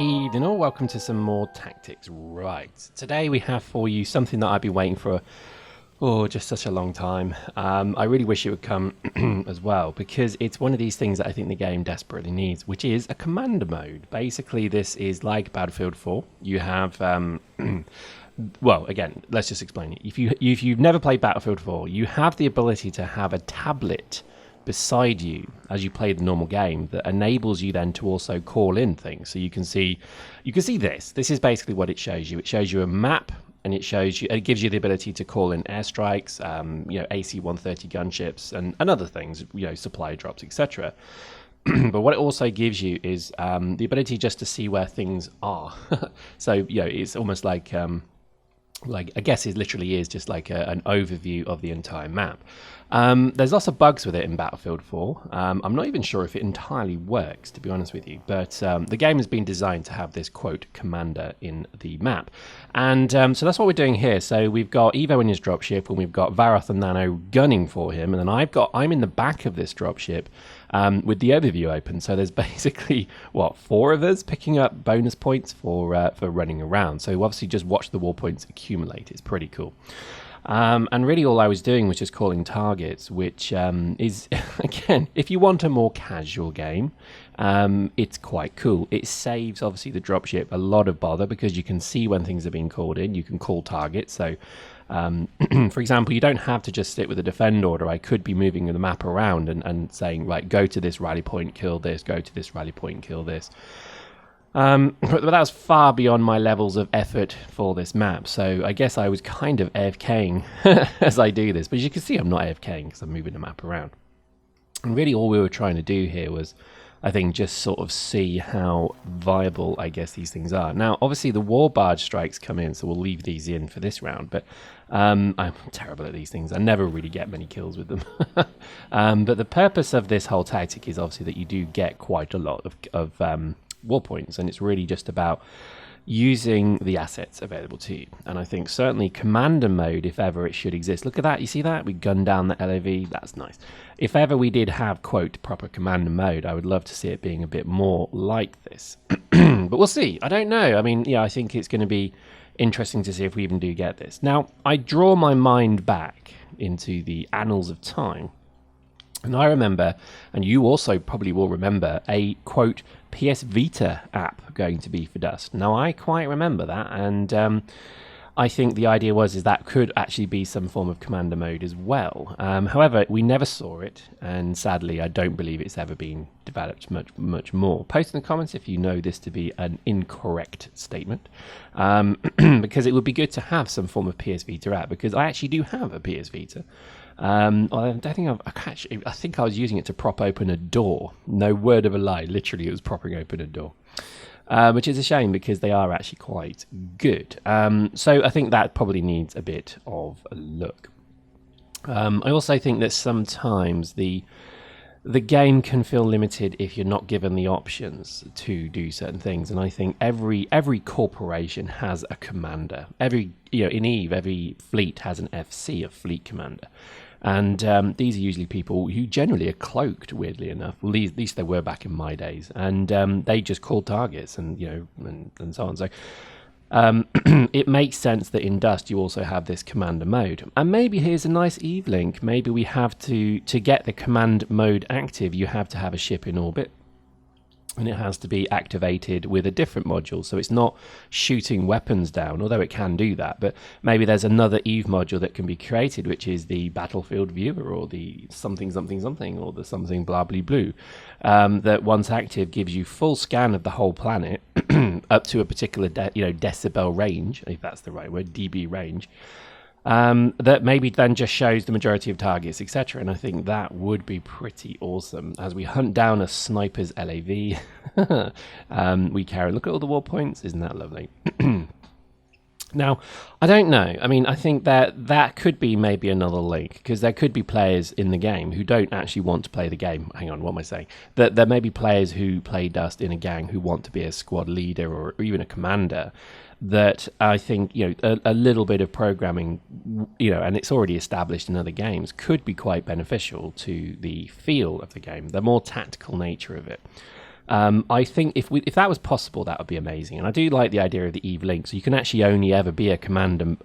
Evening all, welcome to some more tactics. Right, today we have for you something that I've been waiting for just such a long time. I really wish it would come as well, because it's one of these things that I think the game desperately needs, which is a commander mode. Basically, this is like Battlefield 4. You have well, again, let's just explain it. If you've never played Battlefield 4, you have the ability to have a tablet beside you as you play the normal game that enables you then to also call in things. So you can see this is basically what it shows you. It shows you a map, and it gives you the ability to call in airstrikes, AC-130 gunships and other things, supply drops, etc. But what it also gives you is the ability just to see where things are. So it's almost like I guess it literally is just like an overview of the entire map. There's lots of bugs with it in Battlefield 4. I'm not even sure if it entirely works, to be honest with you, but the game has been designed to have this, quote, commander in the map. And so that's what we're doing here. So we've got Evo in his dropship, and we've got Varoth and Nano gunning for him, and then I'm in the back of this dropship with the overview open. So there's basically, four of us picking up bonus points for running around. So obviously just watch the war points accumulate. It's pretty cool. And really all I was doing was just calling targets, which is, again, if you want a more casual game, it's quite cool. It saves, obviously, the dropship a lot of bother, because you can see when things are being called in. You can call targets. So, for example, you don't have to just sit with a defend order. I could be moving the map around and saying, right, go to this rally point, kill this, go to this rally point, kill this. But that was far beyond my levels of effort for this map, so I guess I was kind of AFKing as I do this. But as you can see, I'm not AFKing because I'm moving the map around. And really all we were trying to do here was, I think, just sort of see how viable, I guess, these things are. Now, obviously, the war barge strikes come in, so we'll leave these in for this round. But I'm terrible at these things. I never really get many kills with them. But the purpose of this whole tactic is obviously that you do get quite a lot of war points, and it's really just about using the assets available to you. And I think certainly commander mode, if ever it should exist. Look at that, you see that? We gunned down the LAV, that's nice. If ever we did have, quote, proper commander mode, I would love to see it being a bit more like this. But we'll see, I don't know. I mean, I think it's going to be interesting to see if we even do get this. Now, I draw my mind back into the annals of time, and I remember, and you also probably will remember, a, quote, PS Vita app going to be for Dust. Now, I quite remember that, and I think the idea was that could actually be some form of commander mode as well. However, we never saw it, and sadly, I don't believe it's ever been developed much more. Post in the comments if you know this to be an incorrect statement, because it would be good to have some form of PS Vita app, because I actually do have a PS Vita. I don't think I think I was using it to prop open a door. No word of a lie. Literally, it was propping open a door, which is a shame because they are actually quite good. So I think that probably needs a bit of a look. I also think that sometimes the game can feel limited if you're not given the options to do certain things, and I think every corporation has a commander. In EVE, every fleet has an FC, a fleet commander, and these are usually people who generally are cloaked, weirdly enough. Well, at least they were back in my days, and they just call targets and and so on. So it makes sense that in Dust you also have this commander mode. And maybe here's a nice EVE link. Maybe we have to get the command mode active, you have to have a ship in orbit. And it has to be activated with a different module. So it's not shooting weapons down, although it can do that. But maybe there's another EVE module that can be created, which is the battlefield viewer, or the something, or the something blah blah blue, that once active gives you full scan of the whole planet up to a particular decibel range, if that's the right word, dB range. That maybe then just shows the majority of targets, etc. And I think that would be pretty awesome as we hunt down a sniper's LAV. We carry, look at all the war points, isn't that lovely? Now, I don't know. I mean, I think that could be maybe another link, because there could be players in the game who don't actually want to play the game. Hang on, what am I saying? That there may be players who play Dust in a gang who want to be a squad leader or even a commander, that I think, a little bit of programming, and it's already established in other games, could be quite beneficial to the feel of the game, the more tactical nature of it. I think if that was possible, that would be amazing. And I do like the idea of the Eve link. So you can actually only ever be a commander,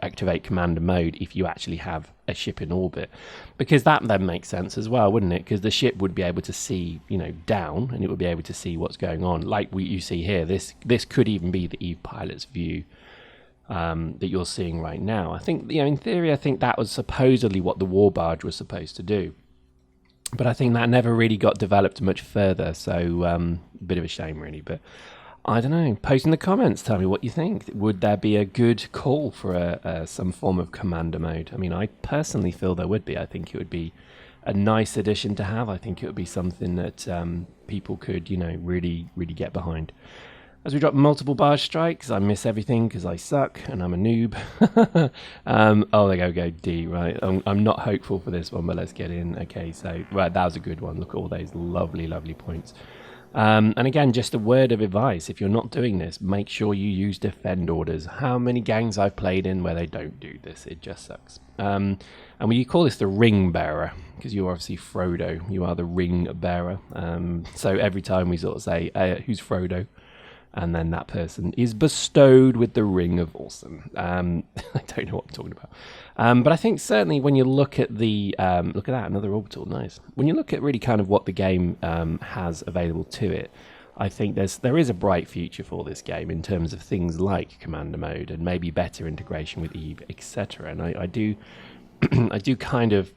activate commander mode if you actually have a ship in orbit, because that then makes sense as well, wouldn't it? Because the ship would be able to see, down, and it would be able to see what's going on, like you see here. This could even be the Eve pilot's view that you're seeing right now. I think, in theory, I think that was supposedly what the war barge was supposed to do. But I think that never really got developed much further, so a bit of a shame, really. But I don't know. Post in the comments, tell me what you think. Would there be a good call for some form of commander mode? I mean, I personally feel there would be. I think it would be a nice addition to have. I think it would be something that people could, really, really get behind. As we drop multiple barge strikes, I miss everything because I suck and I'm a noob. There go D, right? I'm not hopeful for this one, but let's get in. Okay, so, right, that was a good one. Look at all those lovely, lovely points. And again, just a word of advice. If you're not doing this, make sure you use defend orders. How many gangs I've played in where they don't do this? It just sucks. And we call this the ring bearer, because you're obviously Frodo. You are the ring bearer. So every time we sort of say, who's Frodo? And then that person is bestowed with the Ring of Awesome. I don't know what I'm talking about. But I think certainly when you look at look at that, another orbital, nice. When you look at really kind of what the game has available to it, I think there is a bright future for this game in terms of things like commander mode and maybe better integration with Eve, etc. And I do kind of,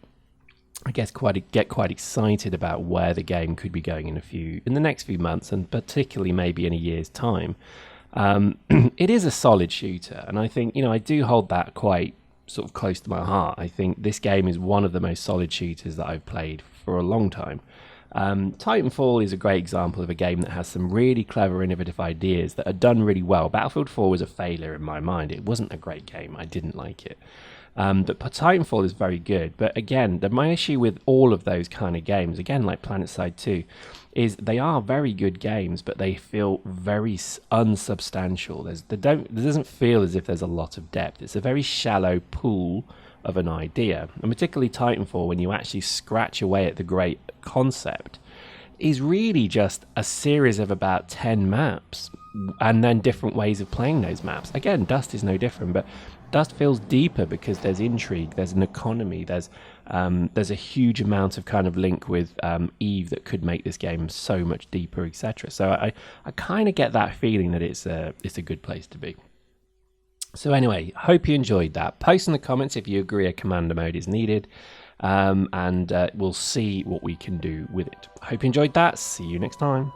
I guess, get quite excited about where the game could be going in the next few months, and particularly maybe in a year's time. It is a solid shooter, and I think, I do hold that quite sort of close to my heart. I think this game is one of the most solid shooters that I've played for a long time. Titanfall is a great example of a game that has some really clever, innovative ideas that are done really well. Battlefield 4 was a failure in my mind. It wasn't a great game. I didn't like it. But Titanfall is very good. But again, my issue with all of those kind of games, again, like PlanetSide 2, is they are very good games, but they feel very unsubstantial. There doesn't feel as if there's a lot of depth. It's a very shallow pool of an idea. And particularly Titanfall, when you actually scratch away at the great concept, is really just a series of about 10 maps and then different ways of playing those maps. Again, Dust is no different, but Dust feels deeper because there's intrigue, there's an economy, there's a huge amount of kind of link with Eve that could make this game so much deeper, etc. So I kind of get that feeling that it's a good place to be. So anyway, hope you enjoyed that. Post in the comments if you agree a commander mode is needed, and we'll see what we can do with it. Hope you enjoyed that. See you next time.